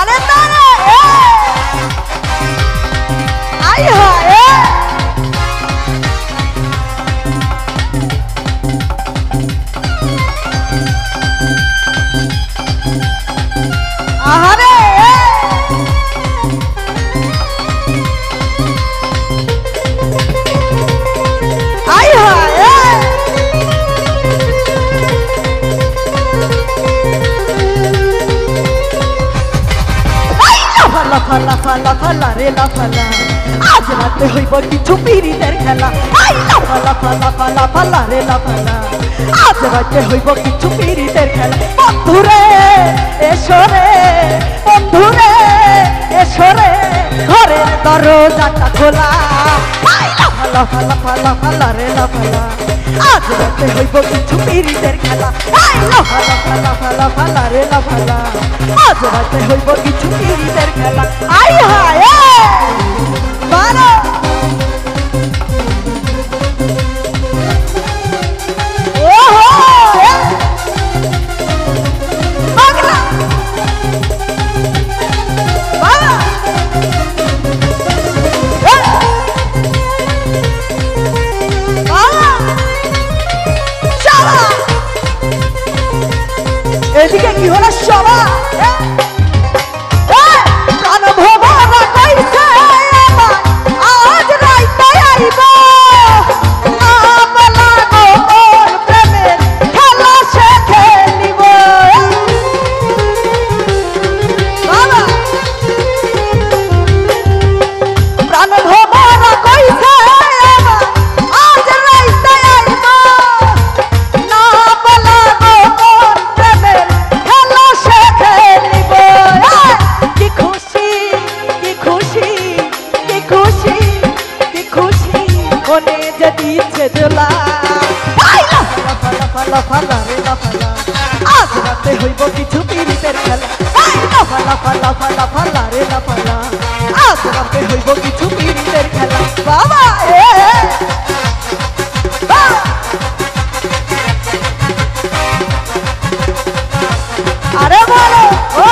তারে তারে আই হায় আহারে আই হায় লাফালা ফালা ফালা রে লাফালা আজ রাতে হইব কিছু পীড়িতের খেলা আই লাফালা ফালা ফালা ফালা রে লাফালা আজ রাতে হইব কিছু পীড়িতের খেলা বন্ধুরে এসো রে বন্ধুরে এসো রে ঘরের দরজাটা খোলা আই লাফালা ফালা ফালা ফালা রে লাফালা আজ রাতে হইব কিছু পীড়িতের খেলা আই লাফালা ফালা ফালা ফালা রে লাফালা আজ রাতে হইব কিছু পীড়িতের খেলা আই হায় বারো এদিকে কি হলো সবা প্রাণ ভোমরা কইছে আজ রাইতে আইব না বলা গো মোর প্রেমের খেলা সে খেলিব বাবা প্রাণ ভোমরা কইছে আজ রাইতে আইব না বলা গো মোর প্রেমের খেলা সে খেলিব কি খুশি কি খুশি কি খুশি কি খুশি মনে যে দিচ্ছে দোলা লাফালা ফালা ফালা ফালা রে লাফালা আজ রাতে হইব কিছু পীড়িতের খেলা লাফালা ফালা ফালা ফালা রে লাফালা আজ রাতে হইব কিছু পীড়িতের খেলা বাবা আরে বলো ও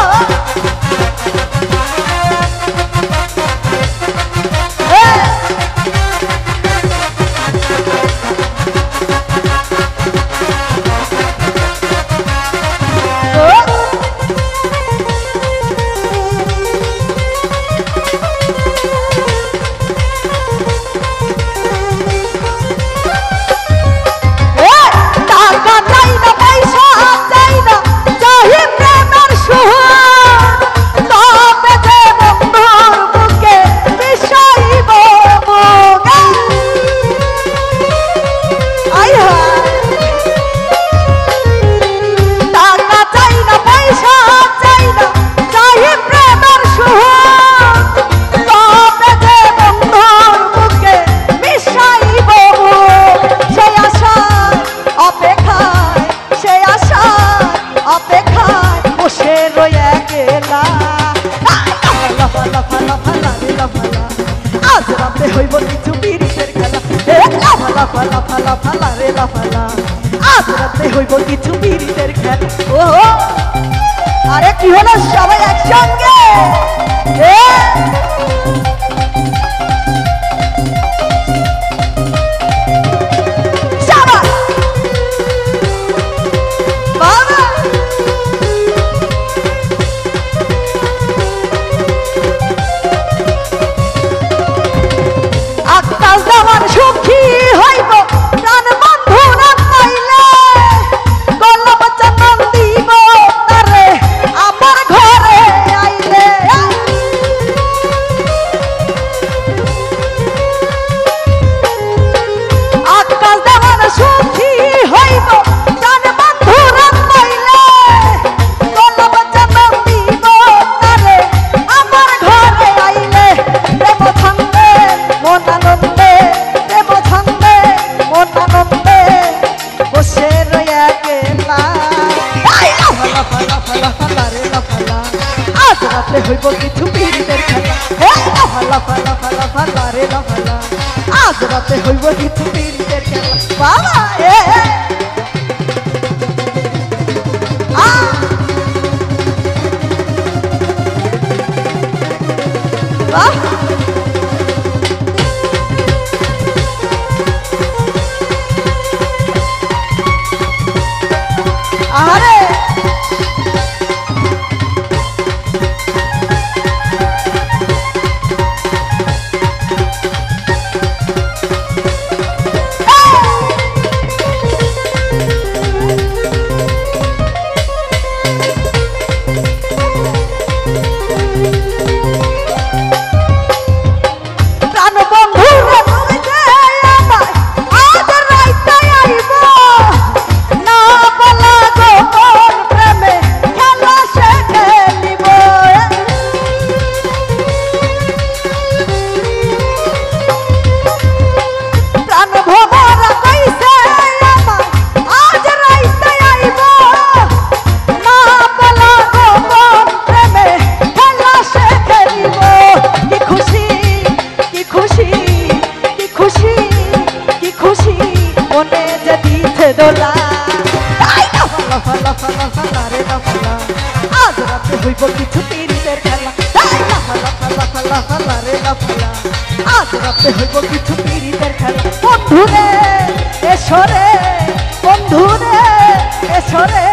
টাকা চাই না পয়সা চাই না চাই প্রেমের সুহাগ তবে যে বন্ধুর বুকে মিশাইব মুখ আই হায় টাকা চাই না পয়সা চাই না চাই প্রেমের সুহাগ তবে যে বন্ধুর বুকে মিশাইব মুখ সেই আশায় অপেক্ষায় সেই আশায় অপেক্ষায় বসে রয়ে গেলা লাফালা ফালা ফালা রে লাফালা আজ রাতে হইব কিছু পীড়িতের খেলা লাফালা ফালা ফালা ফালা রে লাফালা আজ রাতে হইব কিছু পীড়িতের খেলা ও আরে কি হলো সবাই একসঙ্গে আকাশ আমার সুখী হইব প্রাণ বন্ধু না পাইলে গোলাপ চাঁদ দিব তারে আমার ঘরে আইলে আকাশ আমার সুখী হইব প্রাণ বন্ধু না পাইলে গোলাপ চাঁদ দিব তারে আমার ঘরে আইলে প্রেম ছন্দে মন আনন্দে প্রেম ছন্দে মন আনন্দে বসে রয়ে গেলা লাফালা ফালা ফালা ফালা রে লাফালা আজ রাতে হইব কিছু পীড়িতের খেলা লাফালা ফালা ফালা ফালা রে লাফালা আজ রাতে হইব কিছু পীড়িতের খেলা বাবা বাহ আরে দোলা আজ রাতে হইব কিছু পীড়িতের খেলা আজ রাতে হইব কিছু পীড়িতের খেলা বন্ধুরে এসরে বন্ধুরে এসরে